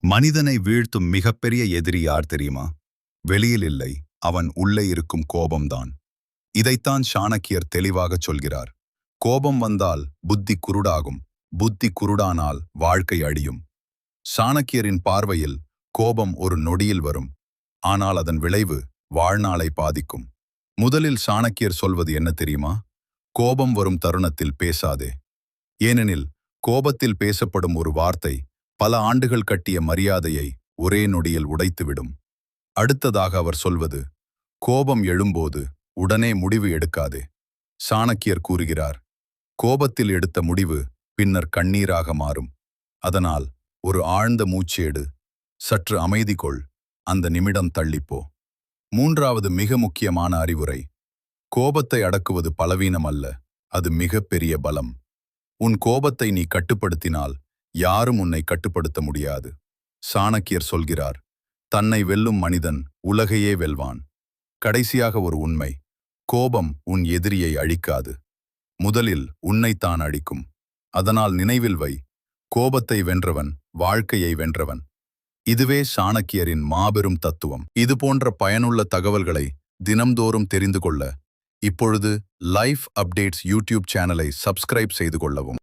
மனிதனை வீழ்த்தும் மிகப்பெரிய எதிரி யார் தெரியுமா? வெளியில் இல்லை, அவன் உள்ளே இருக்கும் கோபம்தான். இதைத்தான் சாணக்கியர் தெளிவாகச் சொல்கிறார். கோபம் வந்தால் புத்தி குருடாகும், புத்தி குருடானால் வாழ்க்கை அழியும். சாணக்கியரின் பார்வையில் கோபம் ஒரு நொடியில் வரும், ஆனால் அதன் விளைவு வாழ்நாளை பாதிக்கும். முதலில் சாணக்கியர் சொல்வது என்ன தெரியுமா? கோபம் வரும் தருணத்தில் பேசாதே. ஏனெனில் கோபத்தில் பேசப்படும் ஒரு வார்த்தை பல ஆண்டுகள் கட்டிய மரியாதையை ஒரே நொடியில் உடைத்துவிடும். அடுத்ததாக அவர் சொல்வது, கோபம் எழும்போது உடனே முடிவு எடுக்காதே. சாணக்கியர் கூறுகிறார், கோபத்தில் எடுத்த முடிவு பின்னர் கண்ணீராக மாறும். அதனால் ஒரு ஆழ்ந்த மூச்சேடு, சற்று அமைதி கொள், அந்த நிமிடம் தள்ளிப்போ. மூன்றாவது மிக முக்கியமான அறிவுரை, கோபத்தை அடக்குவது பலவீனம் அல்ல, அது மிகப்பெரிய பலம். உன் கோபத்தை நீ கட்டுப்படுத்தினால் யாரும் உன்னை கட்டுப்படுத்த முடியாது. சாணக்கியர் சொல்கிறார், தன்னை வெல்லும் மனிதன் உலகையே வெல்வான். கடைசியாக ஒரு உண்மை, கோபம் உன் எதிரியை அழிக்காது, முதலில் உன்னைத்தான் அழிக்கும். அதனால் நினைவில் வை, கோபத்தை வென்றவன் வாழ்க்கையை வென்றவன். இதுவே சாணக்கியரின் மாபெரும் தத்துவம். இது போன்ற பயனுள்ள தகவல்களை தினம்தோறும் தெரிந்து கொள்ள இப்பொழுது லைஃப் அப்டேட்ஸ் யூடியூப் சேனலை சப்ஸ்கிரைப் செய்து கொள்ளவும்.